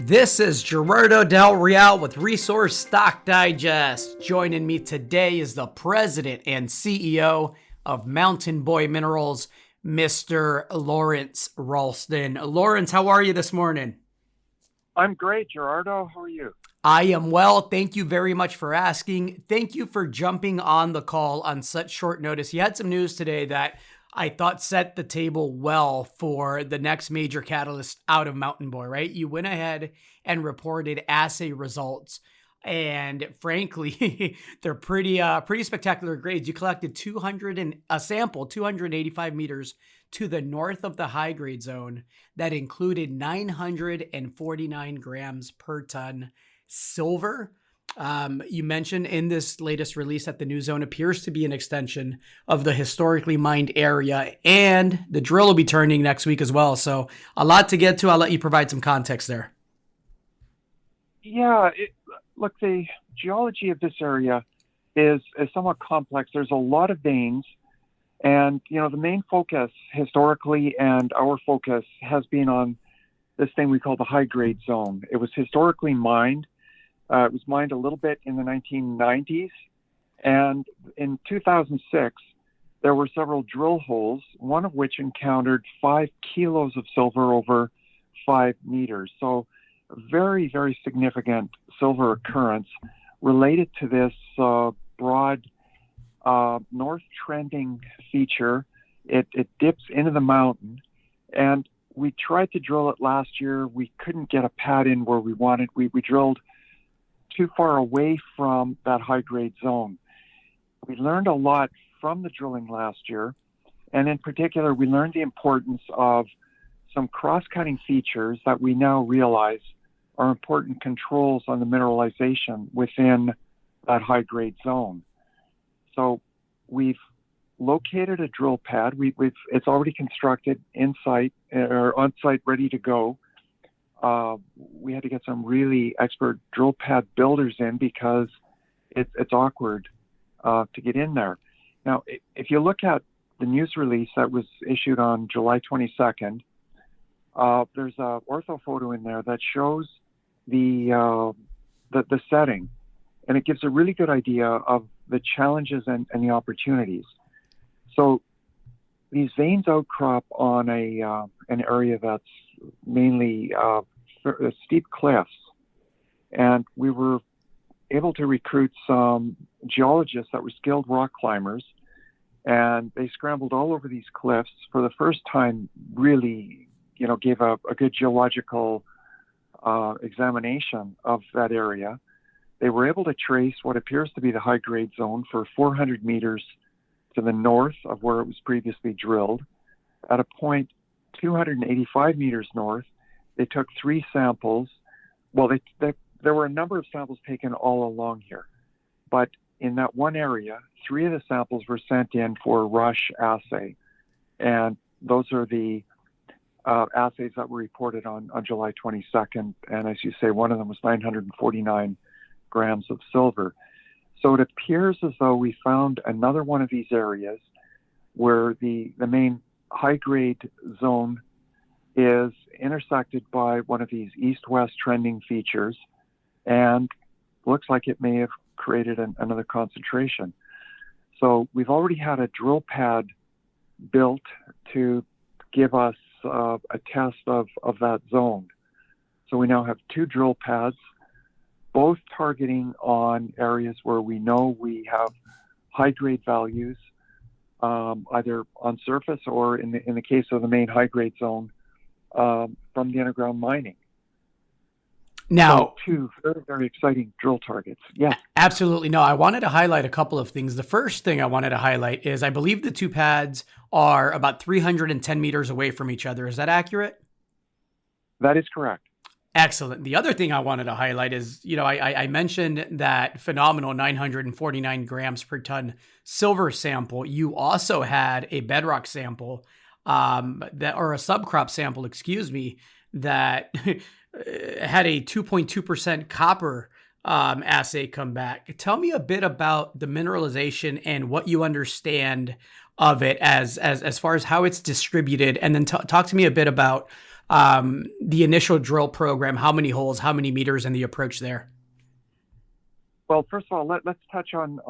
This is Gerardo Del Real with Resource Stock Digest. Joining me today is the president and CEO of Mountain Boy Minerals, Mr. Lawrence Roulston. Lawrence, how are you this morning? I'm great, Gerardo. How are you? I am well. Thank you very much for asking. Thank you for jumping on the call on such short notice. You had some news today that I thought set the table well for the next major catalyst out of Mountain Boy, right? You went ahead and reported assay results, and frankly, they're pretty spectacular grades. You collected 285 meters to the north of the high grade zone that included 949 grams per ton silver. You mentioned in this latest release that the new zone appears to be an extension of the historically mined area, and the drill will be turning next week as well. So a lot to get to. I'll let you provide some context there. Yeah, look, the geology of this area is somewhat complex. There's a lot of veins, and the main focus historically and our focus has been on this thing we call the high grade zone. It was historically mined. It was mined a little bit in the 1990s, and in 2006, there were several drill holes, one of which encountered 5 kilos of silver over 5 meters. So a very, very significant silver occurrence related to this broad north trending feature. It dips into the mountain, and we tried to drill it last year. We couldn't get a pad in where we wanted. We drilled too far away from that high-grade zone. We learned a lot from the drilling last year, and in particular, we learned the importance of some cross-cutting features that we now realize are important controls on the mineralization within that high-grade zone. So we've located a drill pad. It's already constructed in-site or on-site, ready to go. We had to get some really expert drill pad builders in because it's awkward to get in there. Now, if you look at the news release that was issued on July 22nd, there's a ortho photo in there that shows the setting, and it gives a really good idea of the challenges and the opportunities. So these veins outcrop on an area that's mainly steep cliffs, and we were able to recruit some geologists that were skilled rock climbers, and they scrambled all over these cliffs for the first time. Really, gave a good geological examination of that area. They were able to trace what appears to be the high grade zone for 400 meters to the north of where it was previously drilled. At a point 285 meters north, they took 3 samples. Well, there were a number of samples taken all along here, but in that one area, 3 of the samples were sent in for a rush assay, and those are the assays that were reported on July 22nd. And as you say, one of them was 949 grams of silver. So it appears as though we found another one of these areas where the main high-grade zone is intersected by one of these east-west trending features, and looks like it may have created another concentration. So we've already had a drill pad built to give us a test of that zone. So we now have 2 drill pads, both targeting on areas where we know we have high-grade values, either on surface or in the case of the main high-grade zone, from the underground mining. Now, so 2 very, very exciting drill targets. Yeah, absolutely. No, I wanted to highlight a couple of things. The first thing I wanted to highlight is I believe the 2 pads are about 310 meters away from each other. Is that accurate? that is correct. Excellent. The other thing I wanted to highlight is, I mentioned that phenomenal 949 grams per ton silver sample. You also had a bedrock sample, or a subcrop sample, that had a 2.2% copper assay come back. Tell me a bit about the mineralization and what you understand of it as far as how it's distributed, and then talk to me a bit about the initial drill program, how many holes, how many meters, and the approach there? Well, first of all, let's touch on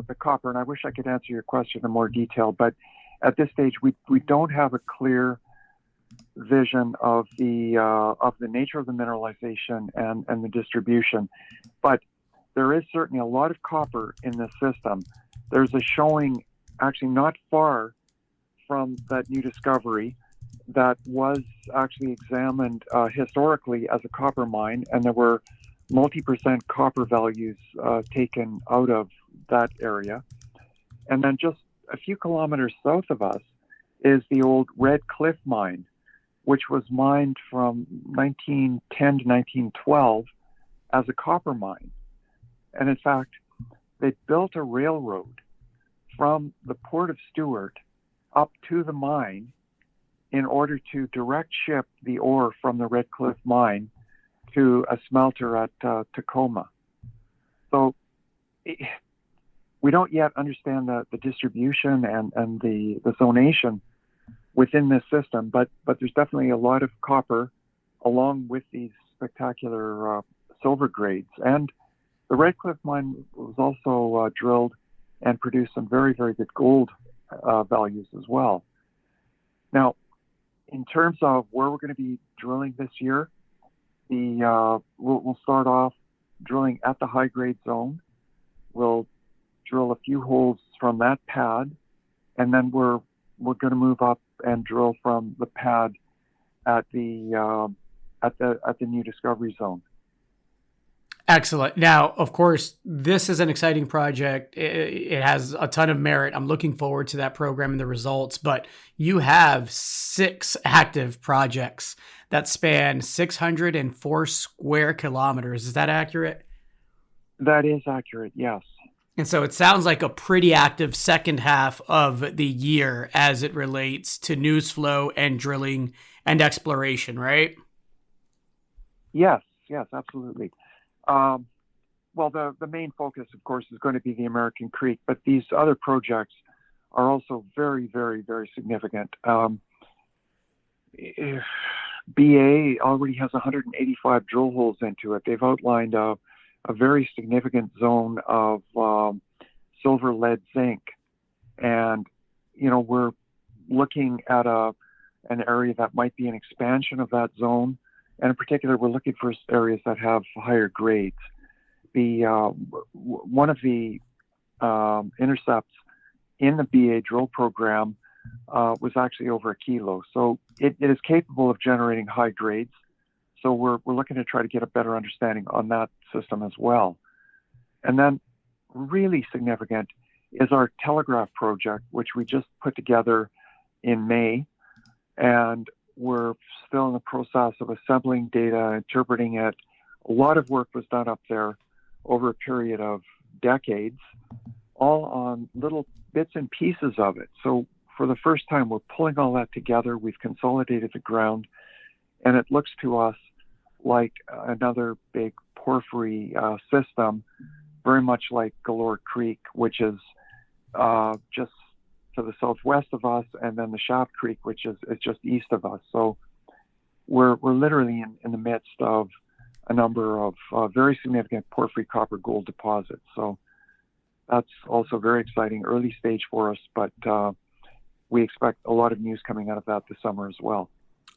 the copper, and I wish I could answer your question in more detail, but at this stage, we don't have a clear vision of the nature of the mineralization and the distribution, but there is certainly a lot of copper in this system. There's a showing actually not far from that new discovery that was actually examined historically as a copper mine, and there were multi-percent copper values taken out of that area. And then just a few kilometers south of us is the old Red Cliff mine, which was mined from 1910 to 1912 as a copper mine. And in fact, they built a railroad from the Port of Stewart up to the mine in order to direct ship the ore from the Red Cliff mine to a smelter at Tacoma. So we don't yet understand the distribution and the zonation within this system, but there's definitely a lot of copper along with these spectacular silver grades. And the Red Cliff mine was also drilled and produced some very, very good gold values as well. Now, in terms of where we're going to be drilling this year, we'll start off drilling at the high-grade zone. We'll drill a few holes from that pad, and then we're going to move up and drill from the pad at the new discovery zone. Excellent. Now, of course, this is an exciting project. It has a ton of merit. I'm looking forward to that program and the results, but you have 6 active projects that span 604 square kilometers. Is that accurate? That is accurate, yes. And so it sounds like a pretty active second half of the year as it relates to news flow and drilling and exploration, right? Yes, absolutely. Well, the main focus, of course, is going to be the American Creek, but these other projects are also very, very, very significant. BA already has 185 drill holes into it. They've outlined a very significant zone of silver, lead, zinc, and we're looking at an area that might be an expansion of that zone. And in particular, we're looking for areas that have higher grades. One of the intercepts in the BA drill program was actually over 1 kilo. So it is capable of generating high grades. So we're looking to try to get a better understanding on that system as well. And then really significant is our Telegraph project, which we just put together in May. And we're still in the process of assembling data, interpreting it. A lot of work was done up there over a period of decades, all on little bits and pieces of it. So for the first time, we're pulling all that together. We've consolidated the ground, and it looks to us like another big porphyry system, very much like Galore Creek, which is just to the southwest of us, and then the Shaft Creek, which is just east of us. So we're literally in the midst of a number of very significant porphyry copper gold deposits. So that's also very exciting, early stage for us, but we expect a lot of news coming out of that this summer as well.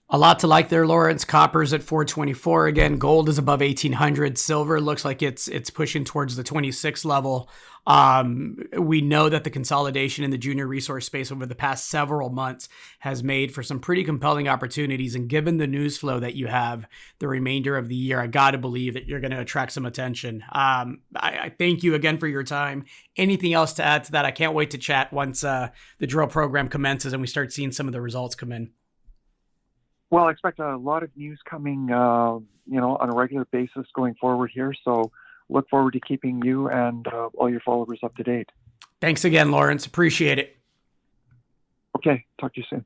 A lot to like there, Lawrence. Copper's at 424 again. Gold is above 1800. Silver looks like it's pushing towards the 26 level. We know that the consolidation in the junior resource space over the past several months has made for some pretty compelling opportunities. And given the news flow that you have the remainder of the year, I got to believe that you're going to attract some attention. I thank you again for your time. Anything else to add to that? I can't wait to chat once the drill program commences and we start seeing some of the results come in. Well, I expect a lot of news coming, on a regular basis going forward here. So look forward to keeping you and all your followers up to date. Thanks again, Lawrence. Appreciate it. Okay. Talk to you soon.